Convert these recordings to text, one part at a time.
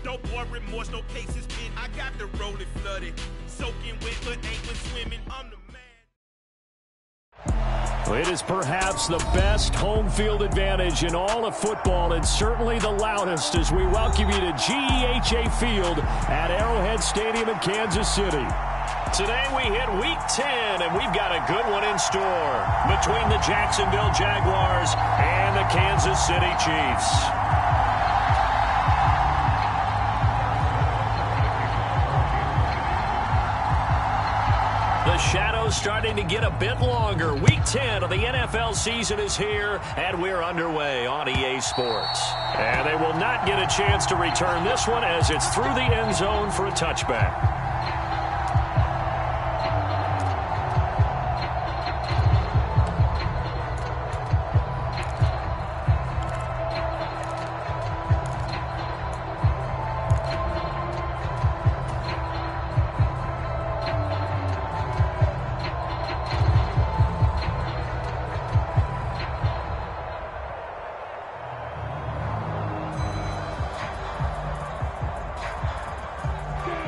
No more remorse, no cases pinned. I got the rolling flooded. Soaking wet, but ain't been swimming. I'm the man. It is perhaps the best home field advantage in all of football, and certainly the loudest, as we welcome you to GEHA Field at Arrowhead Stadium in Kansas City. Today we hit Week 10, and we've got a good one in store between the Jacksonville Jaguars and the Kansas City Chiefs. The shadow's starting to get a bit longer. Week 10 of the NFL season is here, and we're underway on EA Sports. And they will not get a chance to return this one as it's through the end zone for a touchback.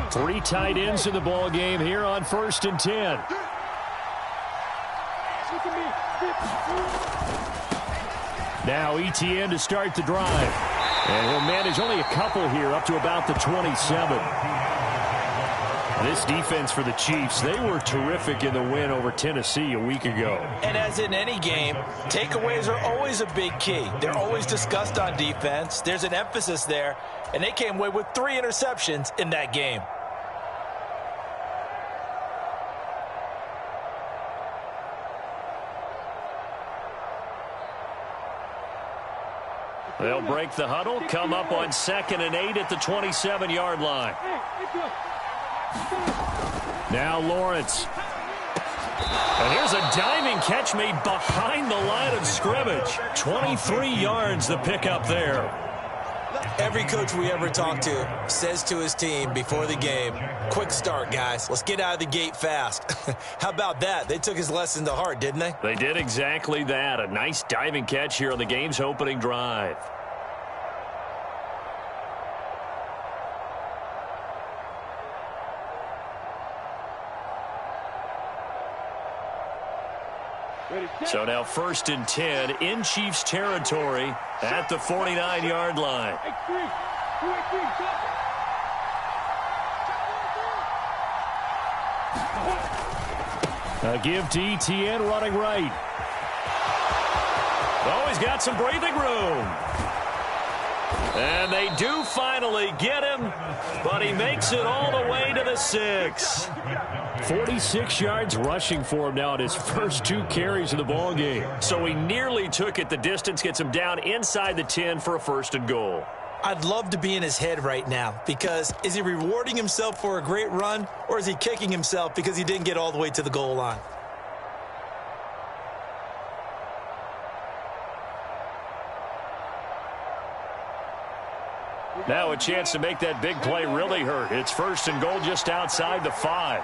Three tight ends in the ball game here on 1st and 10. Now Etienne to start the drive. And he'll manage only a couple here up to about the 27. This defense for the Chiefs, they were terrific in the win over Tennessee a week ago. And as in any game, takeaways are always a big key. They're always discussed on defense. There's an emphasis there, and they came away with 3 interceptions in that game. They'll break the huddle, come up on 2nd and 8 at the 27-yard line. Now Lawrence. And here's a diving catch made behind the line of scrimmage. 23 yards the pickup there. Every coach we ever talk to says to his team before the game, quick start, guys. Let's get out of the gate fast. How about that? They took his lesson to heart, didn't they? They did exactly that. A nice diving catch here on the game's opening drive. So now 1st and 10 in Chiefs territory at the 49-yard line. A give to Etienne running right. Oh, he's got some breathing room. And they do finally get him, but he makes it all the way to the 6. 46 yards rushing for him now at his first 2 carries of the ball game. So he nearly took it the distance, gets him down inside the 10 for a 1st and goal. I'd love to be in his head right now, because is he rewarding himself for a great run, or is he kicking himself because he didn't get all the way to the goal line? Now a chance to make that big play really hurt. It's 1st and goal just outside the 5.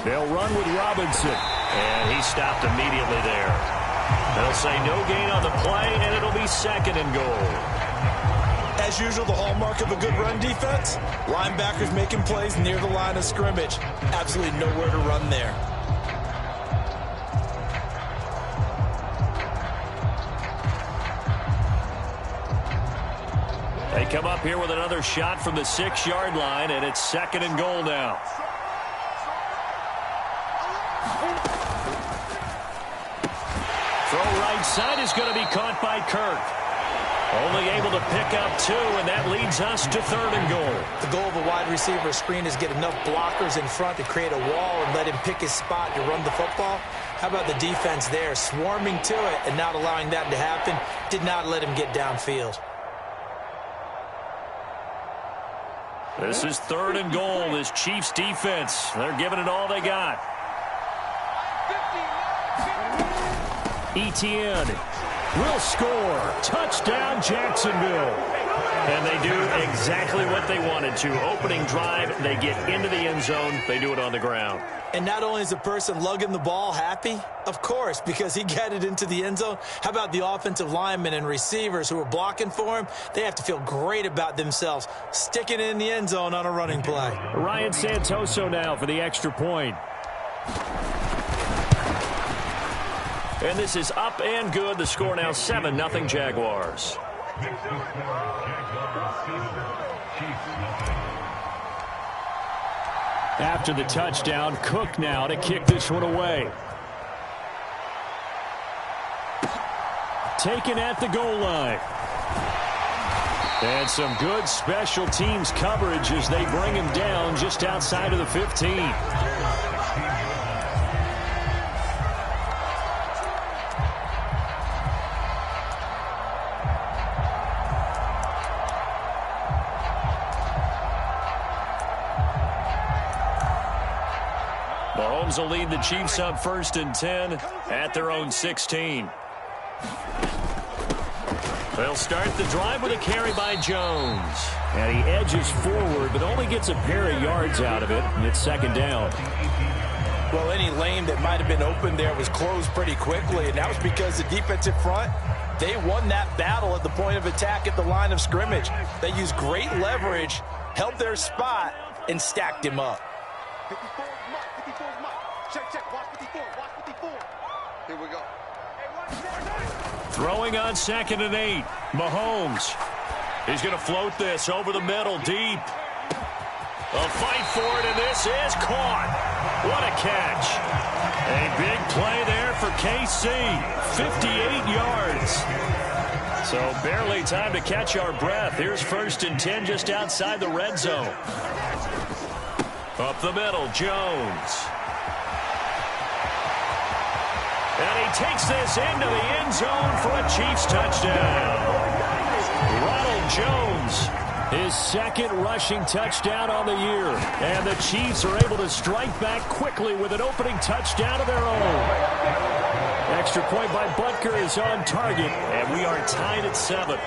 They'll run with Robinson, and he stopped immediately there. They'll say no gain on the play, and it'll be 2nd and goal. As usual, the hallmark of a good run defense, linebackers making plays near the line of scrimmage. Absolutely nowhere to run there. They come up here with another shot from the 6-yard line, and it's 2nd and goal now. Throw right side is going to be caught by Kirk. Only able to pick up 2, and that leads us to 3rd and goal. The goal of a wide receiver screen is get enough blockers in front to create a wall and let him pick his spot to run the football. How about the defense there, swarming to it and not allowing that to happen? Did not let him get downfield. This is 3rd and goal. This Chiefs defense, they're giving it all they got. Etienne will score. Touchdown, Jacksonville. And they do exactly what they wanted to. Opening drive, they get into the end zone. They do it on the ground. And not only is the person lugging the ball happy, of course, because he got it into the end zone. How about the offensive linemen and receivers who are blocking for him? They have to feel great about themselves, sticking it in the end zone on a running play. Ryan Santoso now for the extra point. And this is up and good. The score now 7-0 Jaguars. After the touchdown, Cook now to kick this one away. Taken at the goal line. And some good special teams coverage as they bring him down just outside of the 15. Mahomes will lead the Chiefs up 1st and 10 at their own 16. They'll start the drive with a carry by Jones. And he edges forward, but only gets a pair of yards out of it, and it's 2nd down. Well, any lane that might have been open there was closed pretty quickly, and that was because the defensive front, they won that battle at the point of attack at the line of scrimmage. They used great leverage, held their spot, and stacked him up. Check. Watch 54. Here we go. Throwing on 2nd and 8. Mahomes. He's going to float this over the middle, deep. A fight for it, and this is caught. What a catch. A big play there for KC. 58 yards. So barely time to catch our breath. Here's 1st and 10 just outside the red zone. Up the middle, Jones. And he takes this into the end zone for a Chiefs touchdown. Ronald Jones, his 2nd rushing touchdown on the year. And the Chiefs are able to strike back quickly with an opening touchdown of their own. Extra point by Butker is on target, and we are tied at 7.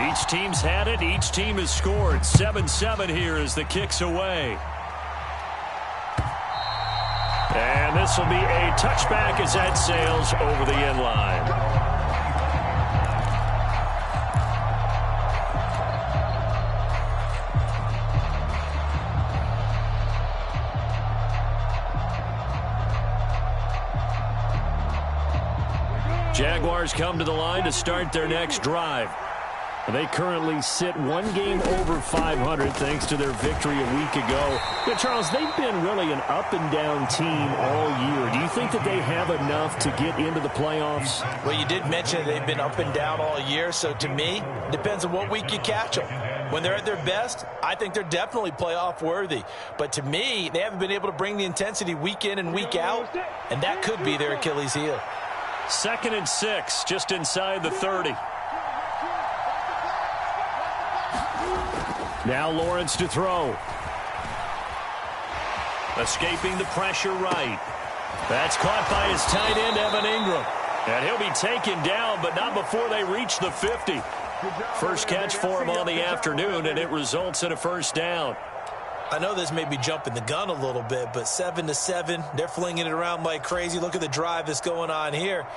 Each team's had it. Each team has scored. 7-7 here as the kick's away. And this will be a touchback as that sails over the end line. Jaguars come to the line to start their next drive. They currently sit 1 game over 500 thanks to their victory a week ago. But Charles, they've been really an up-and-down team all year. Do you think that they have enough to get into the playoffs? Well, you did mention they've been up and down all year, so to me, it depends on what week you catch them. When they're at their best, I think they're definitely playoff worthy. But to me, they haven't been able to bring the intensity week in and week out, and that could be their Achilles heel. 2nd and 6, just inside the 30. Now Lawrence to throw. Escaping the pressure right. That's caught by his tight end, Evan Ingram. And he'll be taken down, but not before they reach the 50. First catch for him on the afternoon, and it results in a 1st down. I know this may be jumping the gun a little bit, but 7-7, they're flinging it around like crazy. Look at the drive that's going on here.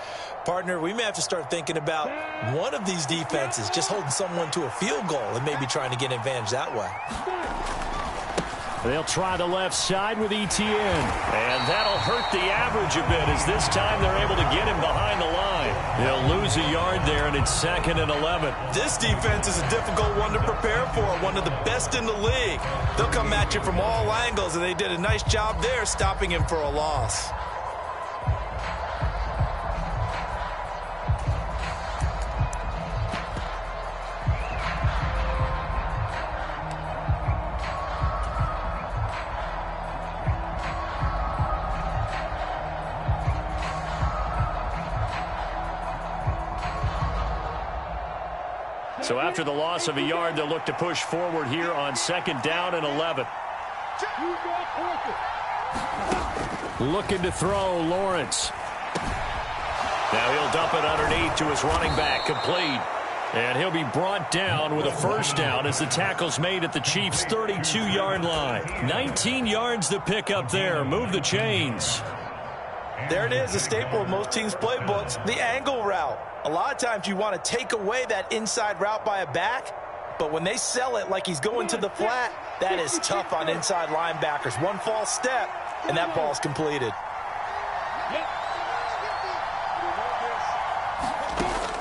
Partner, we may have to start thinking about one of these defenses just holding someone to a field goal and maybe trying to get an advantage that way. They'll try the left side with ETN. And that'll hurt the average a bit as this time they're able to get him behind the line. He'll lose a yard there, and it's 2nd and 11. This defense is a difficult one to prepare for, one of the best in the league. They'll come at you from all angles, and they did a nice job there stopping him for a loss. So after the loss of a yard, they'll look to push forward here on 2nd down and 11. Looking to throw, Lawrence. Now he'll dump it underneath to his running back, complete. And he'll be brought down with a first down as the tackle's made at the Chiefs' 32-yard line. 19 yards to pick up there. Move the chains. There it is, a staple of most teams' playbooks, the angle route. A lot of times you want to take away that inside route by a back, but when they sell it like he's going to the flat, that is tough on inside linebackers. One false step, and that ball's completed.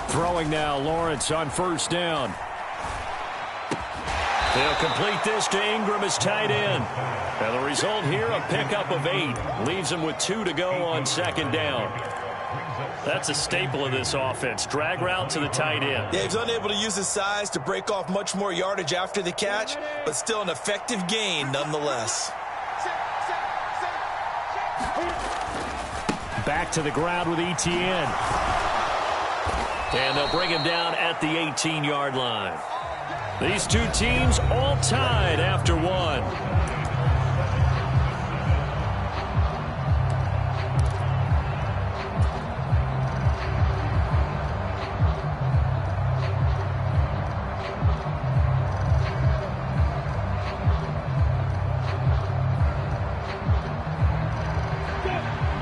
Throwing now, Lawrence on first down. They'll complete this to Ingram as tight end. And the result here, a pickup of 8. Leaves him with 2 to go on second down. That's a staple of this offense. Drag route to the tight end. Yeah, he's unable to use his size to break off much more yardage after the catch, but still an effective gain nonetheless. Back to the ground with Etienne. And they'll bring him down at the 18-yard line. These two teams all tied after one.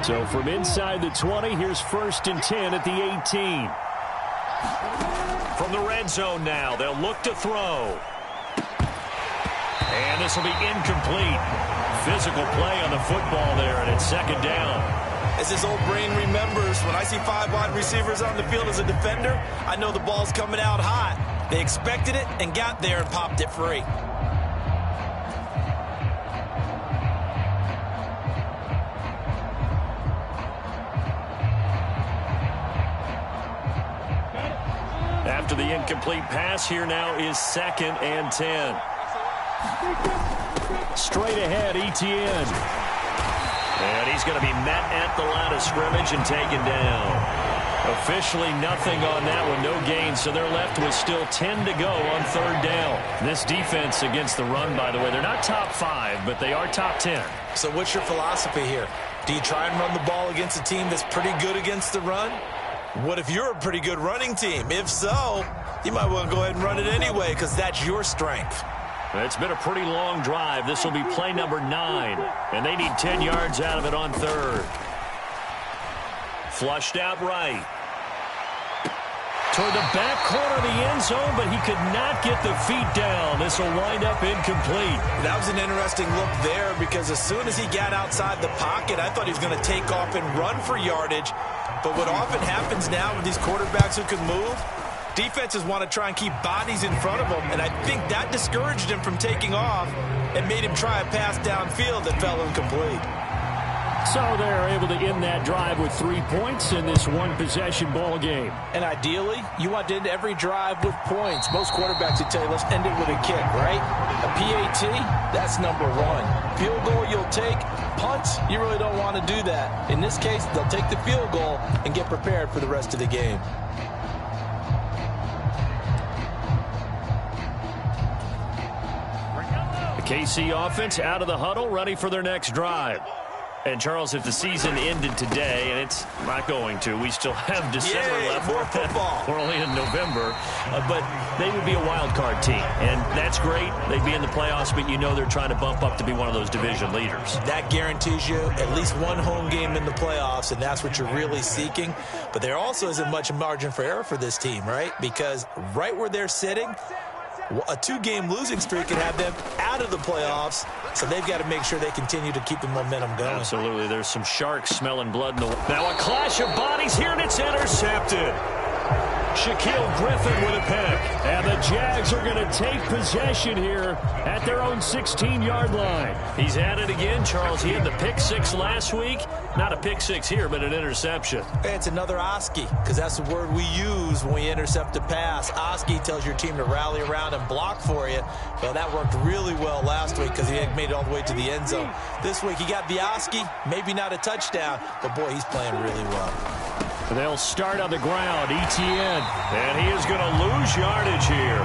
So from inside the 20, here's 1st and 10 at the 18. From the red zone now, they'll look to throw. And this will be incomplete. Physical play on the football there, and it's second down. As his old brain remembers, when I see 5 wide receivers on the field as a defender, I know the ball's coming out hot. They expected it and got there and popped it free. After the incomplete pass, here now is 2nd and 10. Straight ahead, Etienne. And he's going to be met at the line of scrimmage and taken down. Officially nothing on that one, no gain, so they're left with still 10 to go on 3rd down. This defense against the run, by the way, they're not top 5, but they are top 10. So what's your philosophy here? Do you try and run the ball against a team that's pretty good against the run? What if you're a pretty good running team? If so, you might want to go ahead and run it anyway because that's your strength. It's been a pretty long drive. This will be play number 9, and they need 10 yards out of it on 3rd. Flushed out right. Toward the back corner of the end zone, but he could not get the feet down. This will wind up incomplete. That was an interesting look there because as soon as he got outside the pocket, I thought he was going to take off and run for yardage. But what often happens now with these quarterbacks who can move, defenses want to try and keep bodies in front of them, and I think that discouraged him from taking off and made him try a pass downfield that fell incomplete. So they're able to end that drive with 3 points in this one-possession ball game. And ideally, you want to end every drive with points. Most quarterbacks would tell you, let's end it with a kick, right? A PAT, that's number 1. Field goal you'll take. Punts, you really don't want to do that. In this case, they'll take the field goal and get prepared for the rest of the game. The KC offense out of the huddle, ready for their next drive. And, Charles, if the season ended today, and it's not going to, we still have December left. More football. We're only in November. But they would be a wild card team, and that's great. They'd be in the playoffs, but you know they're trying to bump up to be one of those division leaders. That guarantees you at least one home game in the playoffs, and that's what you're really seeking. But there also isn't much margin for error for this team, right? Because right where they're sitting, a 2-game losing streak can have them out of the playoffs, so they've got to make sure they continue to keep the momentum going. Absolutely. There's some sharks smelling blood in the... Now a clash of bodies here, and it's intercepted. Shaquille Griffin with a pick. And the Jags are going to take possession here at their own 16-yard line. He's at it again, Charles. He had the pick 6 last week. Not a pick 6 here, but an interception. Hey, it's another Oski, because that's the word we use when we intercept a pass. Oski tells your team to rally around and block for you. Well, that worked really well last week because he had made it all the way to the end zone. This week, he got the Oski, maybe not a touchdown, but boy, he's playing really well. They'll start on the ground, Etienne, and he is going to lose yardage here.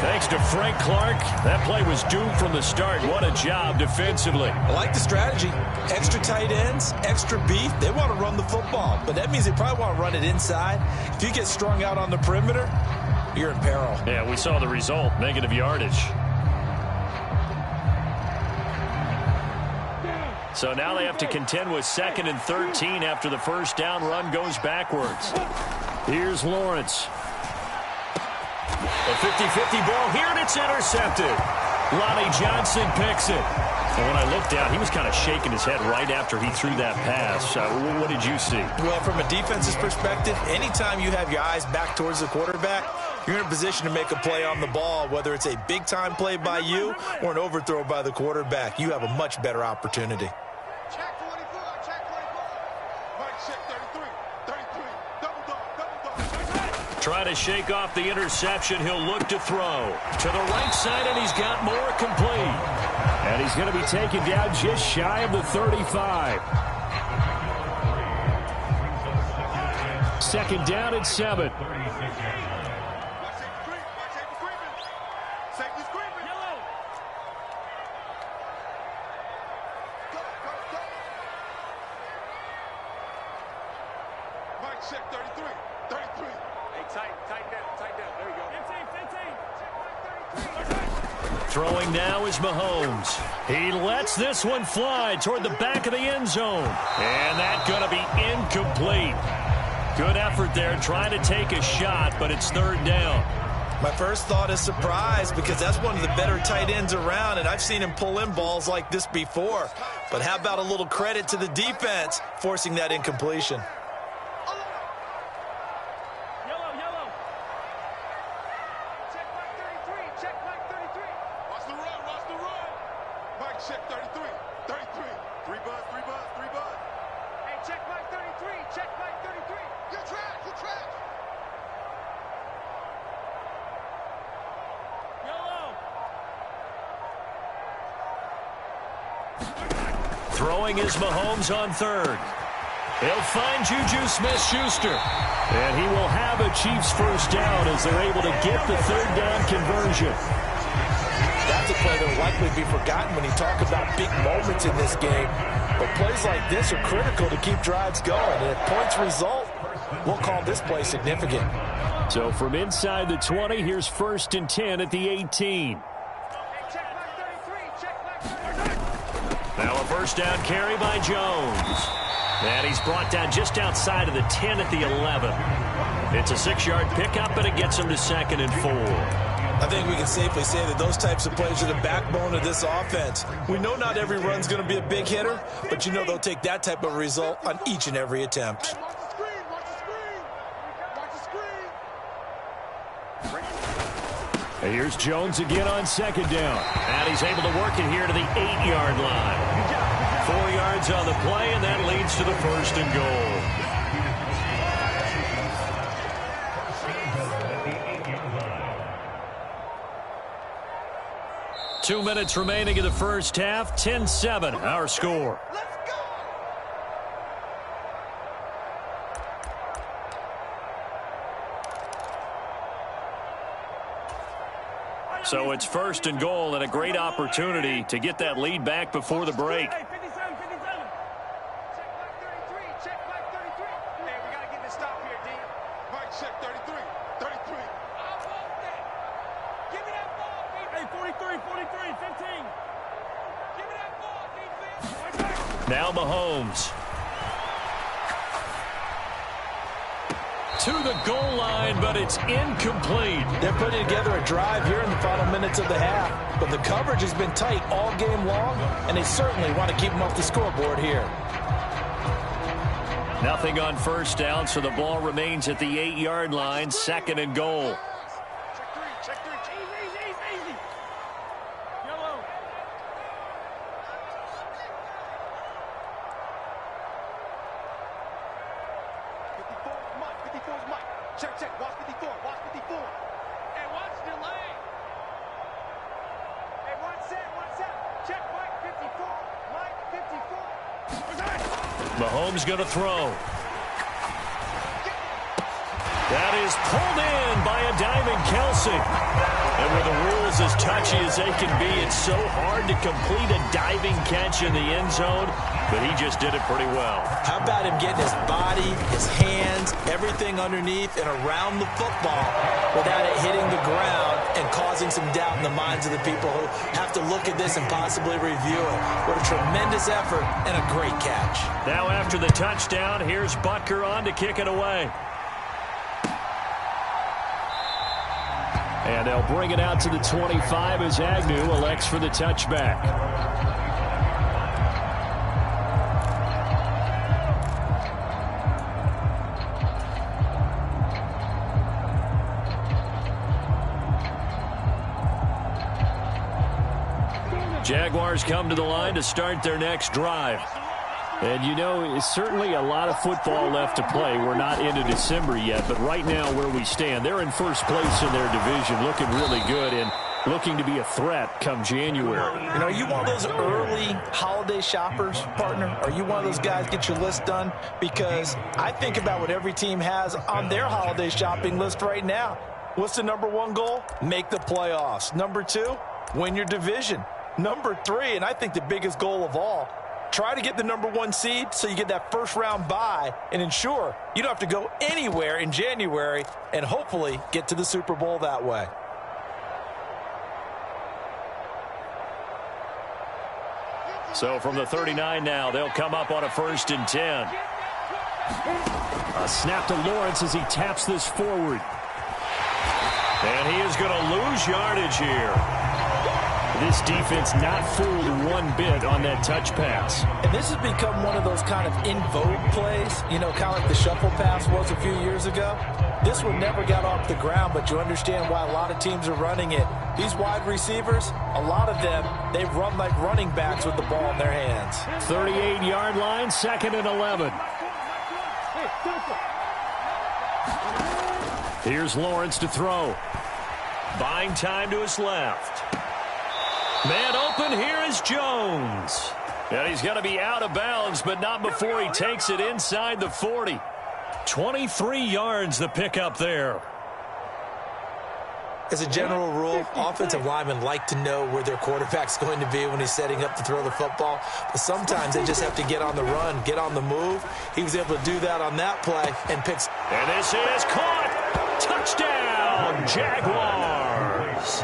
Thanks to Frank Clark. That play was doomed from the start. What a job defensively. I like the strategy. Extra tight ends, extra beef. They want to run the football, but that means they probably want to run it inside. If you get strung out on the perimeter, you're in peril. Yeah, we saw the result. Negative yardage. So now they have to contend with 2nd and 13 after the first down run goes backwards. Here's Lawrence. A 50-50 ball here, and it's intercepted. Lonnie Johnson picks it. And when I looked down, he was kind of shaking his head right after he threw that pass. What did you see? Well, from a defense's perspective, anytime you have your eyes back towards the quarterback, you're in a position to make a play on the ball, whether it's a big-time play by you or an overthrow by the quarterback. You have a much better opportunity. Check 24, check 24. Mike, check 33, 33. Double dog. Trying to shake off the interception. He'll look to throw. To the right side, and he's got more complete. And he's going to be taken down just shy of the 35. 2nd down and 7. Safety screaming. Yellow. Go. Mike, check 33, 33. Hey, tighten down. There you go. 15. Throwing now is Mahomes. He lets this one fly toward the back of the end zone. And that's going to be incomplete. Good effort there trying to take a shot, but it's 3rd down. My first thought is surprise because that's one of the better tight ends around, and I've seen him pull in balls like this before. But how about a little credit to the defense forcing that incompletion? Yellow. Check Mike 33. Watch the run. Mike, check 33, 33. 3 buzz. Hey, check Mike 33. You're trash. Yellow. Throwing is Mahomes on 3rd. He'll find Juju Smith-Schuster. And he will have a Chiefs first down as they're able to get the 3rd down conversion. That's a play that will likely be forgotten when you talk about big moments in this game. But plays like this are critical to keep drives going. And if points result, we'll call this play significant. So from inside the 20, here's 1st and 10 at the 18. Check Mike 33. Now a first down carry by Jones. And he's brought down just outside of the 10 at the 11. It's a 6-yard pickup, and it gets him to 2nd and 4. I think we can safely say that those types of plays are the backbone of this offense. We know not every run's going to be a big hitter, but you know they'll take that type of result on each and every attempt. Watch the screen. And here's Jones again on 2nd down. And he's able to work it here to the 8-yard line. 4 yards on the play, and that leads to the 1st and goal. Two minutes remaining in the first half. 10-7, our score. Let's go. So it's 1st and goal, and a great opportunity to get that lead back before the break. Hey, 57. Check Mike 33. Hey, we got to get this stop here, D. Mike, check 33, 33. I want that. Give me that ball, defense. Hey, 43, 15. Give me that ball, defense. Now Mahomes. To the goal line, but it's incomplete. They're putting together a drive here in the final minutes of the half, but the coverage has been tight all game long, and they certainly want to keep them off the scoreboard here. Nothing on first down, so the ball remains at the 8-yard line, 2nd and goal. Check three. Easy. Yellow. Mike, 54 is Mike. Check. Watch 54. Hey, watch the lane. Hey, one set. Check Mike 54. Mahomes going to throw. That is pulled in by a diving Kelsey. And with the rules as touchy as they can be, it's so hard to complete a diving catch in the end zone, but he just did it pretty well. How about him getting his body, his hands, everything underneath and around the football without it hitting the ground and causing some doubt in the minds of the people who have to look at this and possibly review it. What a tremendous effort and a great catch. Now after the touchdown, here's Butker on to kick it away. And they'll bring it out to the 25 as Agnew elects for the touchback. Jaguars come to the line to start their next drive. And, you know, it's certainly a lot of football left to play. We're not into December yet, but right now where we stand, they're in first place in their division, looking really good and looking to be a threat come January. You know, are you one of those early holiday shoppers, partner? Are you one of those guys get your list done? Because I think about what every team has on their holiday shopping list right now. What's the number one goal? Make the playoffs. Number two, win your division. Number three, and I think the biggest goal of all, try to get the number one seed so you get that first round bye and ensure you don't have to go anywhere in January and hopefully get to the Super Bowl that way. So from the 39 now, they'll come up on a 1st and 10. A snap to Lawrence as he taps this forward. And he is going to lose yardage here. This defense not fooled one bit on that touch pass. And this has become one of those kind of in vogue plays, you know, kind of like the shuffle pass was a few years ago. This one never got off the ground, but you understand why a lot of teams are running it. These wide receivers, a lot of them, they run like running backs with the ball in their hands. 38-yard line, 2nd and 11. Here's Lawrence to throw. Buying time to his left. Man open, here is Jones. And he's going to be out of bounds, but not before he takes it inside the 40. 23 yards the pickup there. As a general rule, offensive linemen like to know where their quarterback's going to be when he's setting up to throw the football. But sometimes they just have to get on the run, get on the move. He was able to do that on that play and picks. And this is caught. Touchdown, Jaguars.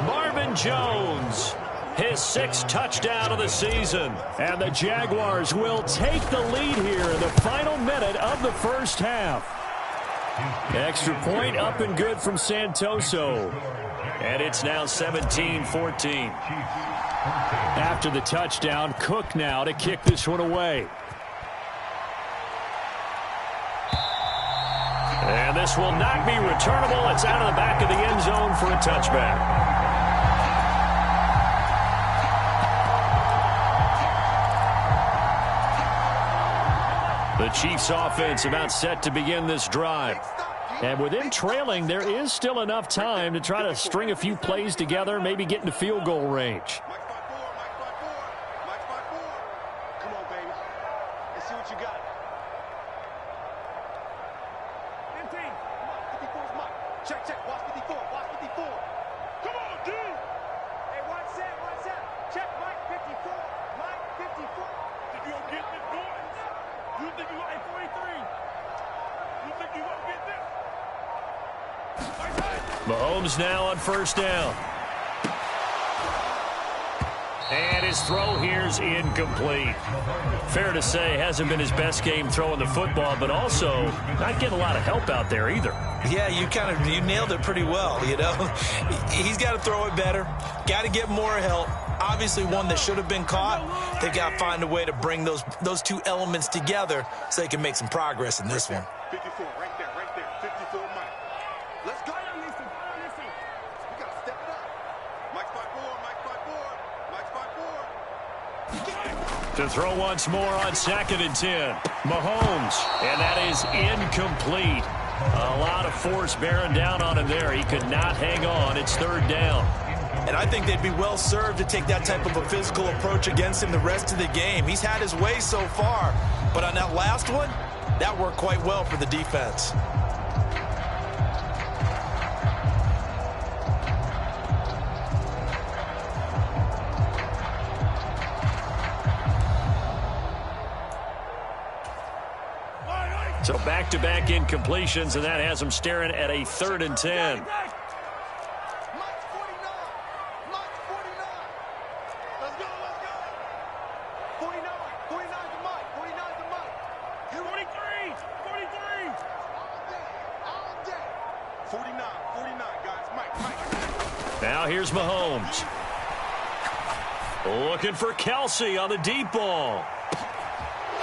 Marvin Jones, his 6th touchdown of the season. And the Jaguars will take the lead here in the final minute of the first half. Extra point up and good from Santoso. And it's now 17-14. After the touchdown, Cook now to kick this one away. And this will not be returnable. It's out of the back of the end zone for a touchback. The Chiefs offense about set to begin this drive. And with them trailing, there is still enough time to try to string a few plays together, maybe get into field goal range. Come on, baby. Let's see what you got. 15. 54's Mike. Check, check. Watch 54. Watch 54. Come on, dude. Hey, one set, one set. Check Mike 54. Mike 54. Think you gonna get this, boys? You think you gonna 43? You think you gonna get this? Mahomes now on 1st down. And his throw here's incomplete. Fair to say, hasn't been his best game throwing the football, but also not getting a lot of help out there either. Yeah, you nailed it pretty well, you know. He's got to throw it better. Got to get more help. Obviously one that should have been caught. They've got to find a way to bring those two elements together so they can make some progress in this one. 54, right there, 54, Mike. Let's go. We gotta step it up. Mike's 5'4", Mike's 5'4", Mike's 5'4". To throw once more on 2nd and 10. Mahomes, and that is incomplete. A lot of force bearing down on him there. He could not hang on. It's 3rd down. And I think they'd be well served to take that type of a physical approach against him the rest of the game. He's had his way so far, but on that last one, that worked quite well for the defense. So back-to-back incompletions, and that has them staring at a 3rd and 10. Mike 49. Mike 49. Let's go, let's go. 49. 49 to Mike. 49 to Mike. 43. 43. All day. 49. 49, guys. Mike. Now here's Mahomes. Looking for Kelsey on the deep ball.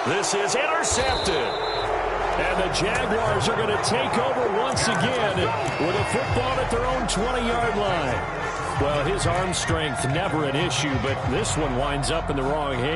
This is intercepted. And the Jaguars are going to take over once again with a football at their own 20-yard line. Well, his arm strength never an issue, but this one winds up in the wrong hand.